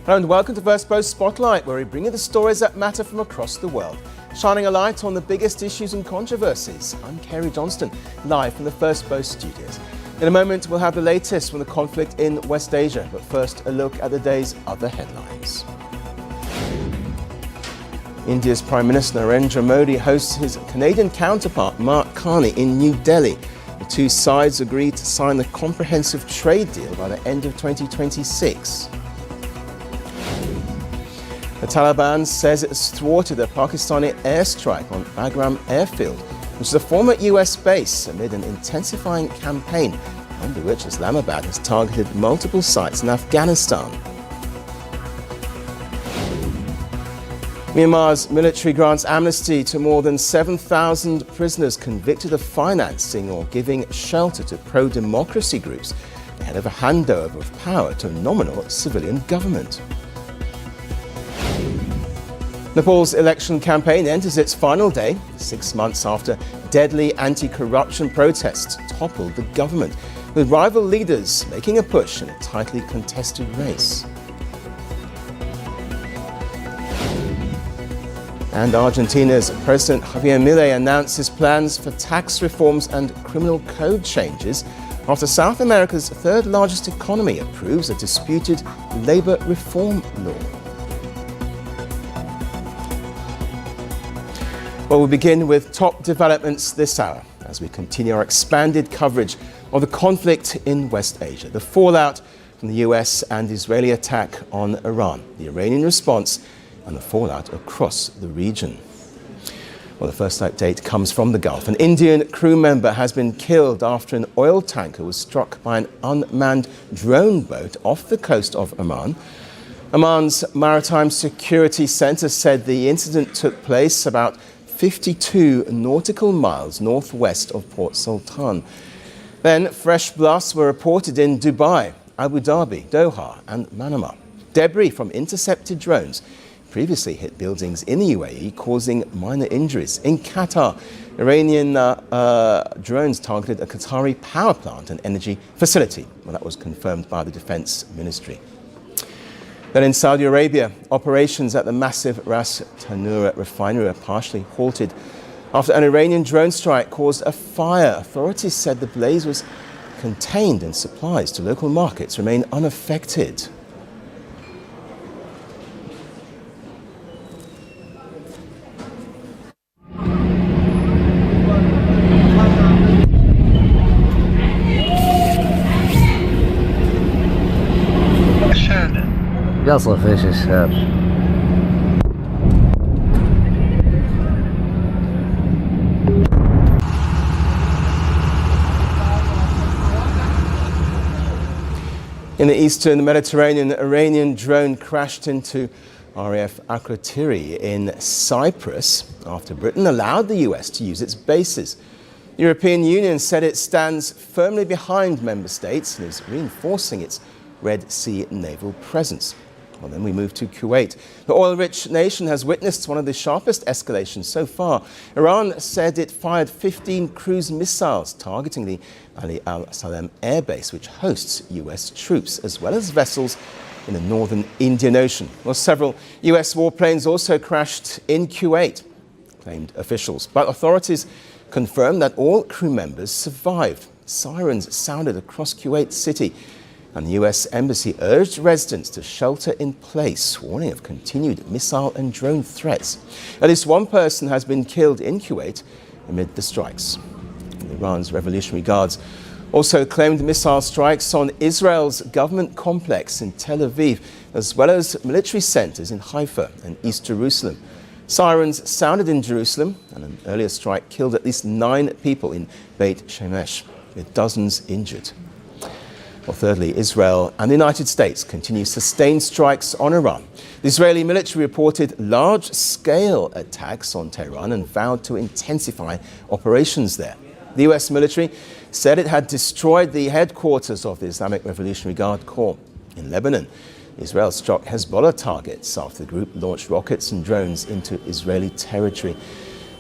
Hello and welcome to Firstpost Spotlight, where we bring you the stories that matter from across the world, shining a light on the biggest issues and controversies. I'm Kerry Johnston, live from the Firstpost studios. In a moment, we'll have the latest from the conflict in West Asia, but first, a look at the day's other headlines. India's Prime Minister Narendra Modi hosts his Canadian counterpart Mark Carney in New Delhi. The two sides agreed to sign the comprehensive trade deal by the end of 2026. The Taliban says it has thwarted a Pakistani airstrike on Bagram airfield, which is a former US base, amid an intensifying campaign under which Islamabad has targeted multiple sites in Afghanistan. Myanmar's military grants amnesty to more than 7,000 prisoners convicted of financing or giving shelter to pro-democracy groups ahead of a handover of power to a nominal civilian government. Nepal's election campaign enters its final day, 6 months after deadly anti-corruption protests toppled the government, with rival leaders making a push in a tightly contested race. And Argentina's President Javier Milei announced his plans for tax reforms and criminal code changes after South America's third largest economy approves a disputed labor reform law. Well, we begin with top developments this hour as we continue our expanded coverage of the conflict in West Asia, the fallout from the US and Israeli attack on Iran, the Iranian response, and the fallout across the region. Well, the first update comes from the Gulf. An Indian crew member has been killed after an oil tanker was struck by an unmanned drone boat off the coast of Oman. Oman's Maritime Security Centre said the incident took place about 52 nautical miles northwest of Port Sultan. Then fresh blasts were reported in Dubai, Abu Dhabi, Doha and Manama. Debris from intercepted drones previously hit buildings in the UAE, causing minor injuries. In Qatar, Iranian drones targeted a Qatari power plant and energy facility. Well, that was confirmed by the Defense Ministry. Then in Saudi Arabia, operations at the massive Ras Tanura refinery are partially halted after an Iranian drone strike caused a fire. Authorities said the blaze was contained and supplies to local markets remain unaffected. قصف ايش الشاب. In the eastern Mediterranean, an Iranian drone crashed into RAF Akrotiri in Cyprus after Britain allowed the US to use its bases. The European Union said it stands firmly behind member states and is reinforcing its Red Sea naval presence. Well, then we move to Kuwait. The oil-rich nation has witnessed one of the sharpest escalations so far. Iran said it fired 15 cruise missiles targeting the Ali al-Salem airbase, which hosts US troops, as well as vessels in the northern Indian Ocean. Well, several US warplanes also crashed in Kuwait, claimed officials. But authorities confirmed that all crew members survived. Sirens sounded across Kuwait city, and the US Embassy urged residents to shelter in place, warning of continued missile and drone threats. At least one person has been killed in Kuwait amid the strikes. And Iran's Revolutionary Guards also claimed missile strikes on Israel's government complex in Tel Aviv, as well as military centers in Haifa and East Jerusalem. Sirens sounded in Jerusalem, and an earlier strike killed at least 9 people in Beit Shemesh, with dozens injured. Well, thirdly, Israel and the United States continue sustained strikes on Iran. The Israeli military reported large-scale attacks on Tehran and vowed to intensify operations there. The US military said it had destroyed the headquarters of the Islamic Revolutionary Guard Corps. In Lebanon, Israel struck Hezbollah targets after the group launched rockets and drones into Israeli territory.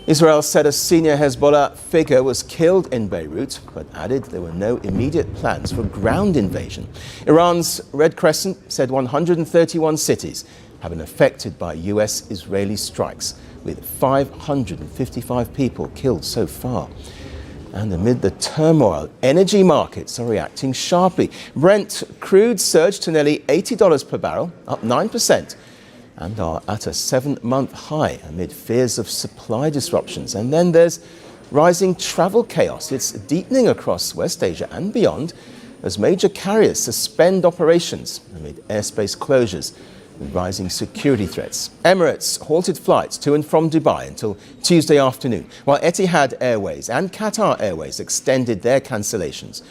Israel said a senior Hezbollah figure was killed in Beirut, but added there were no immediate plans for ground invasion. Iran's Red Crescent said 131 cities have been affected by US-Israeli strikes, with 555 people killed so far. And amid the turmoil, energy markets are reacting sharply. Brent crude surged to nearly $80 per barrel, up 9%. And are at a 7-month high amid fears of supply disruptions. And then there's rising travel chaos. It's deepening across West Asia and beyond as major carriers suspend operations amid airspace closures and rising security threats. Emirates halted flights to and from Dubai until Tuesday afternoon, while Etihad Airways and Qatar Airways extended their cancellations.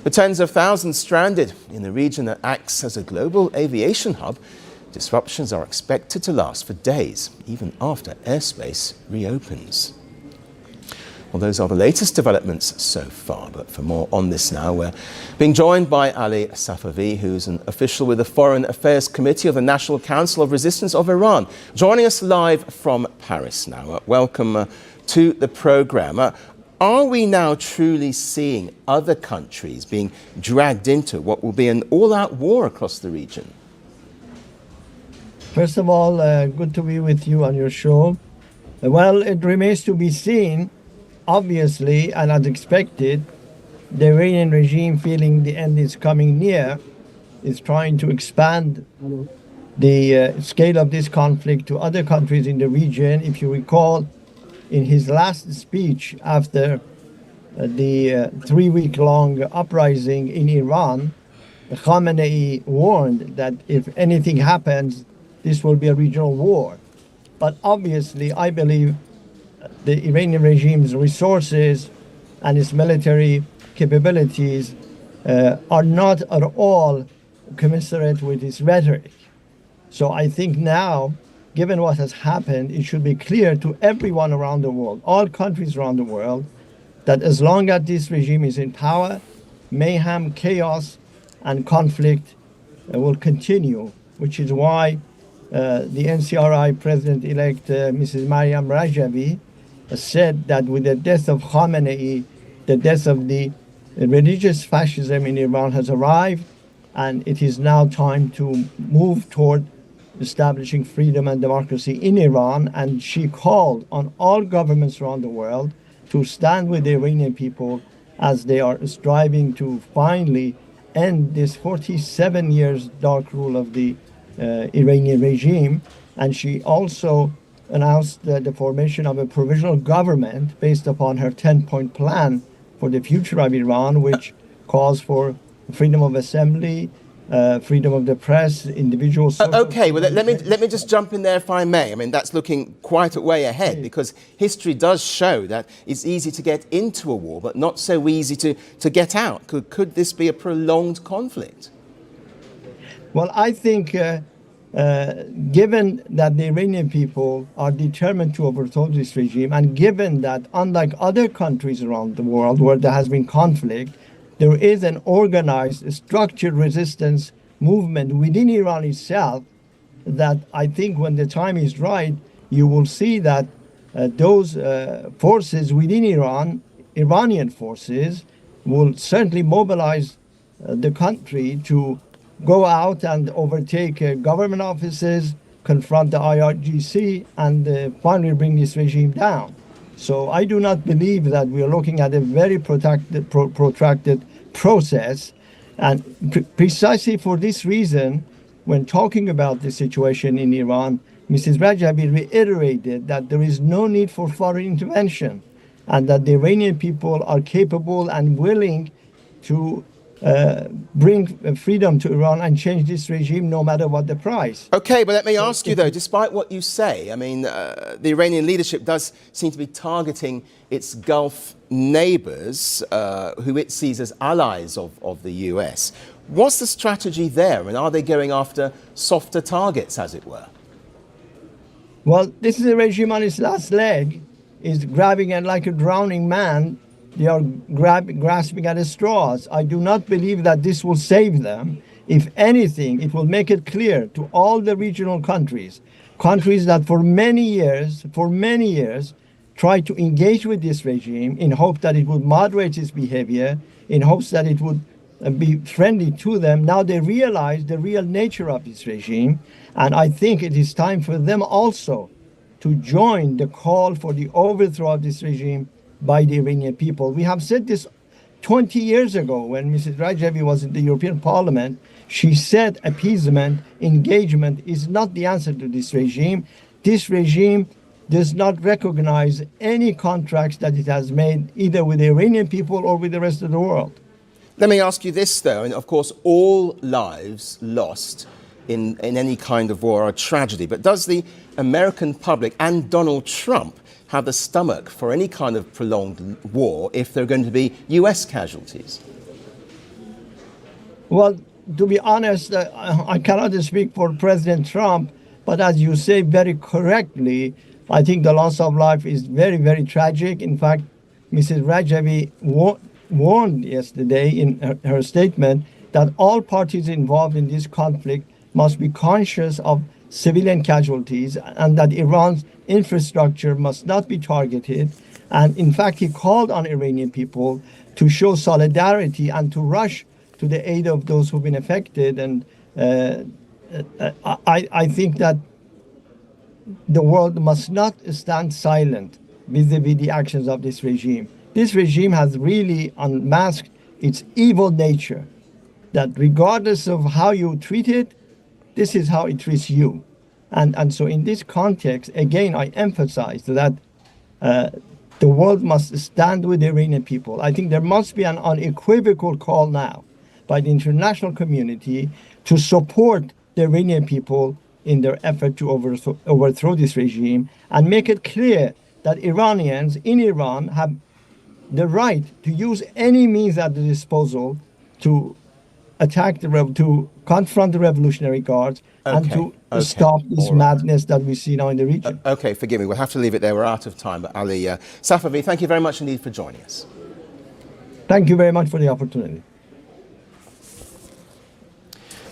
The tens of thousands stranded in the region that acts as a global aviation hub, disruptions are expected to last for days, even after airspace reopens. Well, those are the latest developments so far, but for more on this now, we're being joined by Ali Safavi, who's an official with the Foreign Affairs Committee of the National Council of Resistance of Iran, joining us live from Paris now. Welcome to the programme. Are we now truly seeing other countries being dragged into what will be an all-out war across the region? First of all, good to be with you on your show. Well, it remains to be seen, obviously, and as expected, the Iranian regime, feeling the end is coming near, is trying to expand the scale of this conflict to other countries in the region. If you recall, in his last speech after the 3-week-long uprising in Iran, Khamenei warned that if anything happens, this will be a regional war. But obviously, I believe the Iranian regime's resources and its military capabilities are not at all commensurate with its rhetoric. So I think now, given what has happened, it should be clear to everyone around the world, all countries around the world, that as long as this regime is in power, mayhem, chaos, and conflict will continue, which is why the NCRI President-elect Mrs. Mariam Rajavi said that with the death of Khamenei, the death of the religious fascism in Iran has arrived, and it is now time to move toward establishing freedom and democracy in Iran. And she called on all governments around the world to stand with the Iranian people as they are striving to finally end this 47 years dark rule of the Iranian regime. And she also announced the formation of a provisional government based upon her 10-point plan for the future of Iran, which calls for freedom of assembly, freedom of the press, individual... Okay, well, let me just jump in there if I may. I mean, that's looking quite a way ahead, because history does show that it's easy to get into a war, but not so easy to get out. Could this be a prolonged conflict? Well, I think given that the Iranian people are determined to overthrow this regime, and given that unlike other countries around the world where there has been conflict, there is an organized, structured resistance movement within Iran itself, that I think when the time is right, you will see that those forces within Iran, Iranian forces, will certainly mobilize the country to go out and overtake government offices, confront the IRGC, and finally bring this regime down. So I do not believe that we are looking at a very protracted process. And precisely for this reason, when talking about the situation in Iran, Mrs. Rajavi reiterated that there is no need for foreign intervention, and that the Iranian people are capable and willing to bring freedom to Iran and change this regime no matter what the price. Okay, but let me ask you though, despite what you say, I mean, the Iranian leadership does seem to be targeting its Gulf neighbors, who it sees as allies of the US. What's the strategy there, and are they going after softer targets, as it were? Well, this is a regime on its last leg, is grabbing at like a drowning man. They are grasping at straws. I do not believe that this will save them. If anything, it will make it clear to all the regional countries that for many years, try to engage with this regime in hope that it would moderate its behavior, in hopes that it would be friendly to them. Now they realize the real nature of this regime, and I think it is time for them also to join the call for the overthrow of this regime by the Iranian people. We have said this 20 years ago when Mrs. Rajavi was in the European Parliament. She said appeasement, engagement is not the answer to this regime. This regime does not recognize any contracts that it has made either with the Iranian people or with the rest of the world. Let me ask you this, though, and of course, all lives lost in any kind of war are a tragedy, but does the American public and Donald Trump have the stomach for any kind of prolonged war if there are going to be US casualties? Well, to be honest, I cannot speak for President Trump, but as you say very correctly, I think the loss of life is very, very tragic. In fact, Mrs. Rajavi warned yesterday in her statement that all parties involved in this conflict must be conscious of civilian casualties and that Iran's infrastructure must not be targeted. And in fact, he called on Iranian people to show solidarity and to rush to the aid of those who've been affected. And I think that the world must not stand silent vis-a-vis the actions of this regime. This regime has really unmasked its evil nature, that regardless of how you treat it, this is how it treats you. And so in this context, again, I emphasize that the world must stand with the Iranian people. I think there must be an unequivocal call now by the international community to support the Iranian people in their effort to overthrow this regime and make it clear that Iranians in Iran have the right to use any means at their disposal to attack to confront the Revolutionary Guards and to stop this madness that we see now in the region. Okay, forgive me, we'll have to leave it there. We're out of time. But Ali Safavi, thank you very much indeed for joining us. Thank you very much for the opportunity.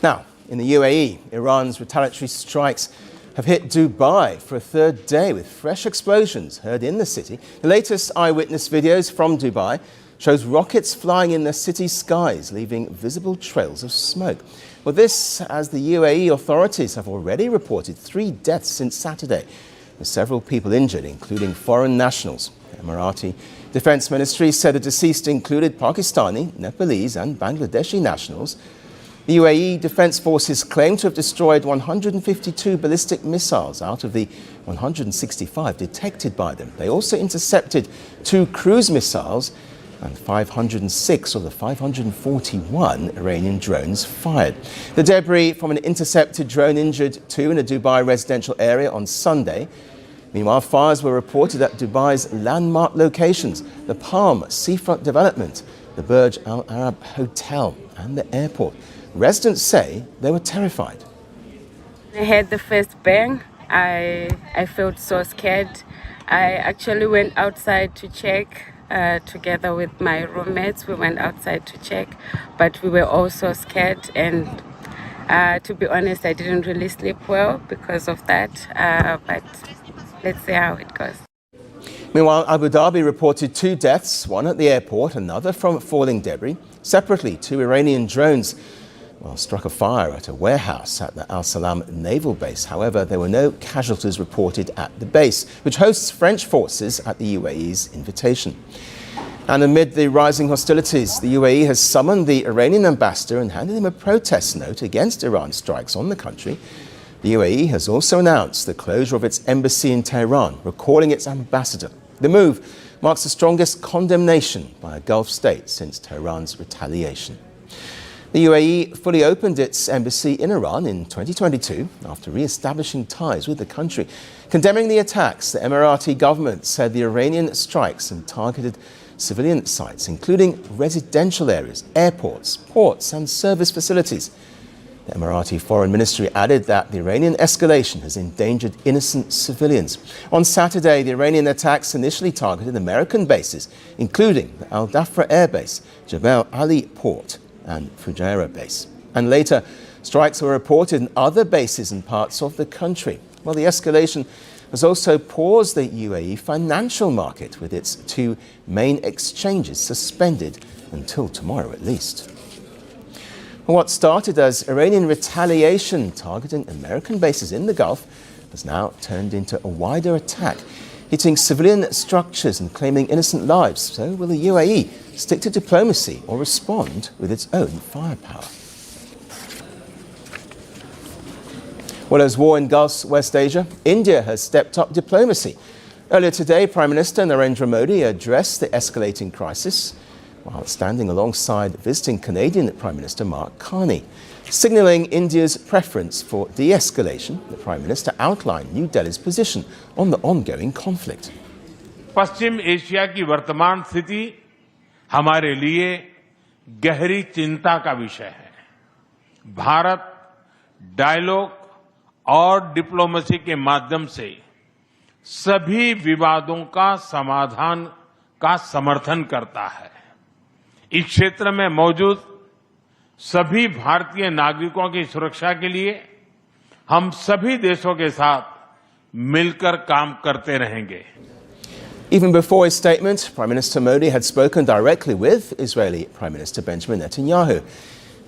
Now, in the UAE, Iran's retaliatory strikes have hit Dubai for a third day with fresh explosions heard in the city. The latest eyewitness videos from Dubai shows rockets flying in the city's skies, leaving visible trails of smoke. Well, this as the UAE authorities have already reported 3 deaths since Saturday, with several people injured, including foreign nationals. The Emirati Defense Ministry said the deceased included Pakistani, Nepalese and Bangladeshi nationals. The UAE Defense Forces claim to have destroyed 152 ballistic missiles out of the 165 detected by them. They also intercepted 2 cruise missiles and 506 of the 541 Iranian drones fired. The debris from an intercepted drone injured 2 in a Dubai residential area on Sunday. Meanwhile, fires were reported at Dubai's landmark locations, the Palm Seafront Development, the Burj Al Arab Hotel and the airport. Residents say they were terrified. I heard the first bang. I felt so scared. I actually went outside to check together with my roommates. We went outside to check, but we were also scared. And to be honest, I didn't really sleep well because of that. But let's see how it goes. Meanwhile, Abu Dhabi reported 2 deaths, one at the airport, another from falling debris. Separately, 2 Iranian drones struck a fire at a warehouse at the Al Salam naval base. However, there were no casualties reported at the base, which hosts French forces at the UAE's invitation. And amid the rising hostilities, the UAE has summoned the Iranian ambassador and handed him a protest note against Iran's strikes on the country. The UAE has also announced the closure of its embassy in Tehran, recalling its ambassador. The move marks the strongest condemnation by a Gulf state since Tehran's retaliation. The UAE fully opened its embassy in Iran in 2022 after re-establishing ties with the country. Condemning the attacks, the Emirati government said the Iranian strikes had targeted civilian sites, including residential areas, airports, ports and service facilities. The Emirati Foreign Ministry added that the Iranian escalation has endangered innocent civilians. On Saturday, the Iranian attacks initially targeted American bases, including the Al Dhafra Air Base, Jebel Ali Port and Fujairah base. And later, strikes were reported in other bases in parts of the country. Well, the escalation has also paused the UAE financial market, with its two main exchanges suspended until tomorrow at least. What started as Iranian retaliation targeting American bases in the Gulf has now turned into a wider attack, hitting civilian structures and claiming innocent lives. So will the UAE stick to diplomacy or respond with its own firepower? Well, as war engulfs West Asia, India has stepped up diplomacy. Earlier today, Prime Minister Narendra Modi addressed the escalating crisis while standing alongside visiting Canadian Prime Minister Mark Carney. Signalling India's preference for de-escalation, the Prime Minister outlined New Delhi's position on the ongoing conflict. Paschim Asia की वर्तमान स्थिति हमारे लिए गहरी चिंता का विषय है। भारत डायलॉग और डिप्लोमेसी के माध्यम से सभी विवादों का समाधान का समर्थन करता है। इस क्षेत्र में मौजूद सभी भारतीय नागरिकों की सुरक्षा के लिए हम सभी देशों के साथ मिलकर काम करते रहेंगे। Even before his statement, Prime Minister Modi had spoken directly with Israeli Prime Minister Benjamin Netanyahu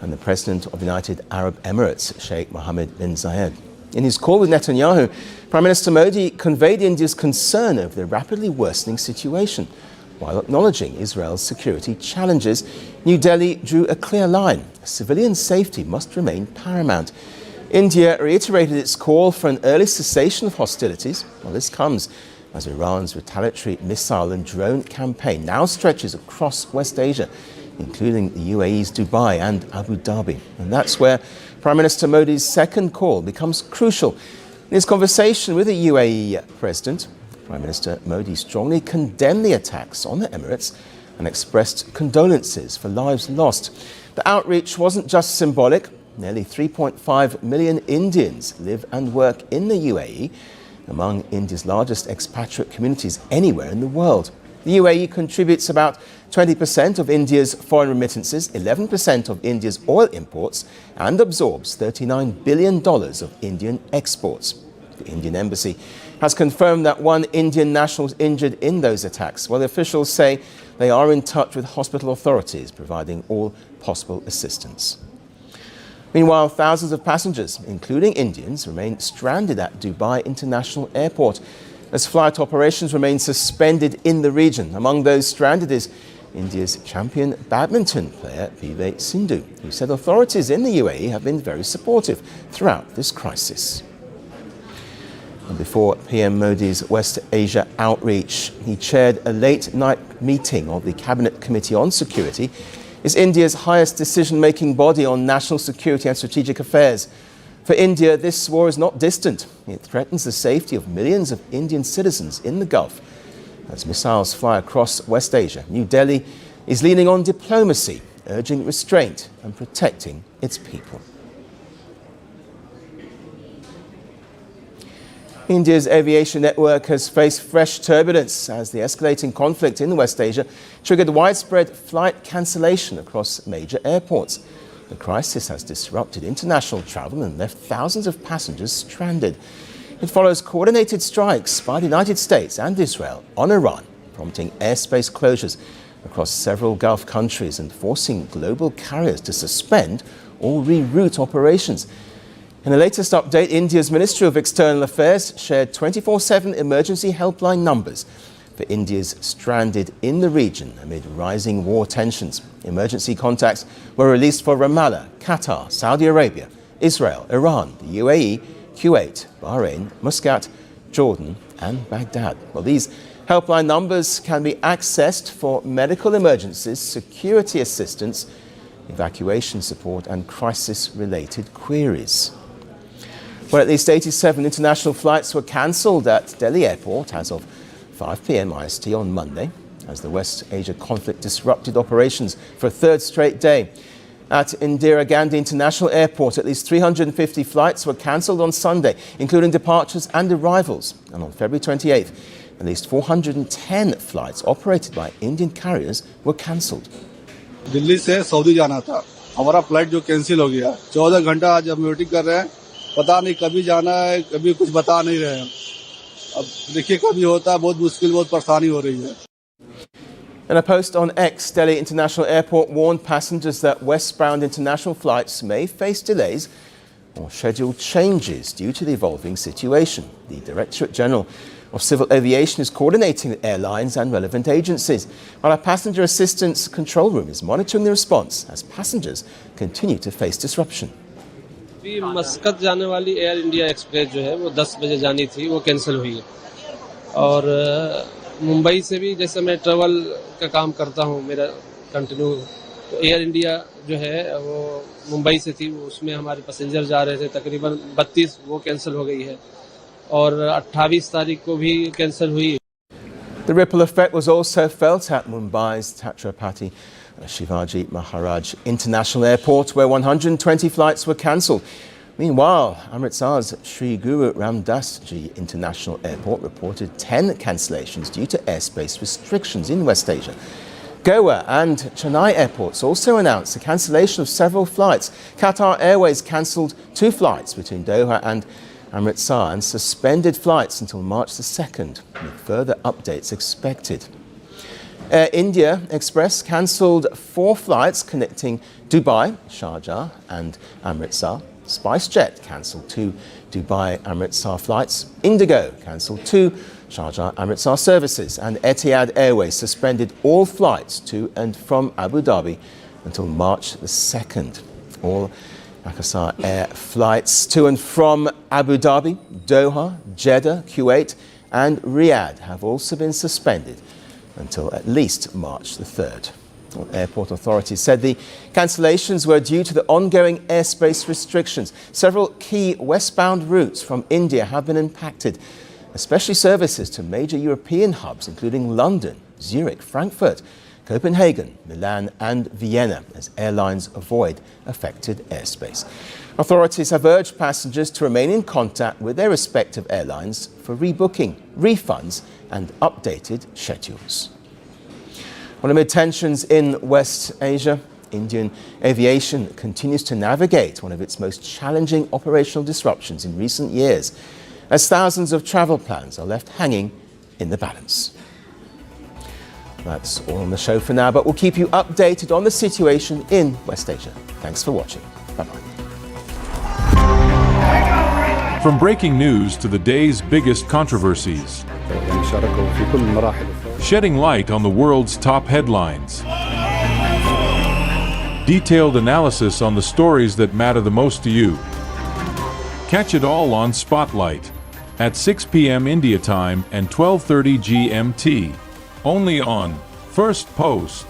and the President of the United Arab Emirates, Sheikh Mohammed bin Zayed. In his call with Netanyahu, Prime Minister Modi conveyed India's concern over the rapidly worsening situation. While acknowledging Israel's security challenges, New Delhi drew a clear line. Civilian safety must remain paramount. India reiterated its call for an early cessation of hostilities. Well, this comes as Iran's retaliatory missile and drone campaign now stretches across West Asia, including the UAE's Dubai and Abu Dhabi. And that's where Prime Minister Modi's second call becomes crucial. In his conversation with the UAE President, Prime Minister Modi strongly condemned the attacks on the Emirates and expressed condolences for lives lost. The outreach wasn't just symbolic. Nearly 3.5 million Indians live and work in the UAE, among India's largest expatriate communities anywhere in the world. The UAE contributes about 20% of India's foreign remittances, 11% of India's oil imports, and absorbs $39 billion of Indian exports. The Indian embassy has confirmed that one Indian national was injured in those attacks, while the officials say they are in touch with hospital authorities, providing all possible assistance. Meanwhile, thousands of passengers, including Indians, remain stranded at Dubai International Airport as flight operations remain suspended in the region. Among those stranded is India's champion badminton player PV Sindhu, who said authorities in the UAE have been very supportive throughout this crisis. And before PM Modi's West Asia outreach, he chaired a late-night meeting of the Cabinet Committee on Security. It's India's highest decision-making body on national security and strategic affairs. For India, this war is not distant. It threatens the safety of millions of Indian citizens in the Gulf. As missiles fly across West Asia, New Delhi is leaning on diplomacy, urging restraint and protecting its people. India's aviation network has faced fresh turbulence as the escalating conflict in West Asia triggered widespread flight cancellation across major airports. The crisis has disrupted international travel and left thousands of passengers stranded. It follows coordinated strikes by the United States and Israel on Iran, prompting airspace closures across several Gulf countries and forcing global carriers to suspend or reroute operations. In the latest update, India's Ministry of External Affairs shared 24/7 emergency helpline numbers for India's stranded in the region amid rising war tensions. Emergency contacts were released for Ramallah, Qatar, Saudi Arabia, Israel, Iran, the UAE, Kuwait, Bahrain, Muscat, Jordan and Baghdad. Well, these helpline numbers can be accessed for medical emergencies, security assistance, evacuation support and crisis-related queries. Well, at least 87 international flights were cancelled at Delhi Airport as of 5 p.m. IST on Monday, as the West Asia conflict disrupted operations for a third straight day. At Indira Gandhi International Airport, at least 350 flights were cancelled on Sunday, including departures and arrivals. And on February 28th, at least 410 flights operated by Indian carriers were cancelled. Delhi से Saudi जाना था, हमारा flight जो cancel हो गया। 14 घंटा आज हम वेटिंग कर रहे हैं, पता नहीं कभी जाना है, कभी कुछ बता नहीं रहे हैं। अब देखिए कभी होता है, बहुत मुश्किल, बहुत परेशानी हो रही है. In a post on X, Delhi International Airport warned passengers that westbound international flights may face delays or schedule changes due to the evolving situation. The Directorate General of Civil Aviation is coordinating with airlines and relevant agencies, while a passenger assistance control room is monitoring the response as passengers continue to face disruption. अभी मस्कत जाने वाली air India express जो है वो 10 बजे जानी थी, वो कैंसिल हुई है. और मुंबई से भी जैसे मैं ट्रैवल का काम करता हूँ, मेरा कंटिन्यू, तो एयर इंडिया जो है वो मुंबई से थी, उसमें हमारे पैसेंजर जा रहे थे तकरीबन 32, वो कैंसिल हो गई है. और 28 तारीख को भी कैंसिल हुई. The ripple effect was also felt at Mumbai's Chhatrapati Shivaji Maharaj International Airport, where 120 flights were cancelled. Meanwhile, Amritsar's Sri Guru Ramdas Ji International Airport reported 10 cancellations due to airspace restrictions in West Asia. Goa and Chennai airports also announced the cancellation of several flights. Qatar Airways cancelled 2 flights between Doha and Amritsar and suspended flights until March the 2nd, with further updates expected. Air India Express cancelled 4 flights connecting Dubai, Sharjah and Amritsar. SpiceJet cancelled 2 Dubai-Amritsar flights. Indigo cancelled 2 Sharjah-Amritsar services. And Etihad Airways suspended all flights to and from Abu Dhabi until March the 2nd. All Qatar Air flights to and from Abu Dhabi, Doha, Jeddah, Kuwait and Riyadh have also been suspended until at least March the 3rd. Airport authorities said the cancellations were due to the ongoing airspace restrictions. Several key westbound routes from India have been impacted, especially services to major European hubs including London, Zurich, Frankfurt, Copenhagen, Milan and Vienna, as airlines avoid affected airspace. Authorities have urged passengers to remain in contact with their respective airlines for rebooking, refunds and updated schedules. Well, amid tensions in West Asia, Indian aviation continues to navigate one of its most challenging operational disruptions in recent years, as thousands of travel plans are left hanging in the balance. That's all on the show for now, but we'll keep you updated on the situation in West Asia. Thanks for watching. Bye-bye. From breaking news to the day's biggest controversies, shedding light on the world's top headlines, detailed analysis on the stories that matter the most to you. Catch it all on Spotlight at 6 p.m. India time and 12:30 GMT, only on Firstpost.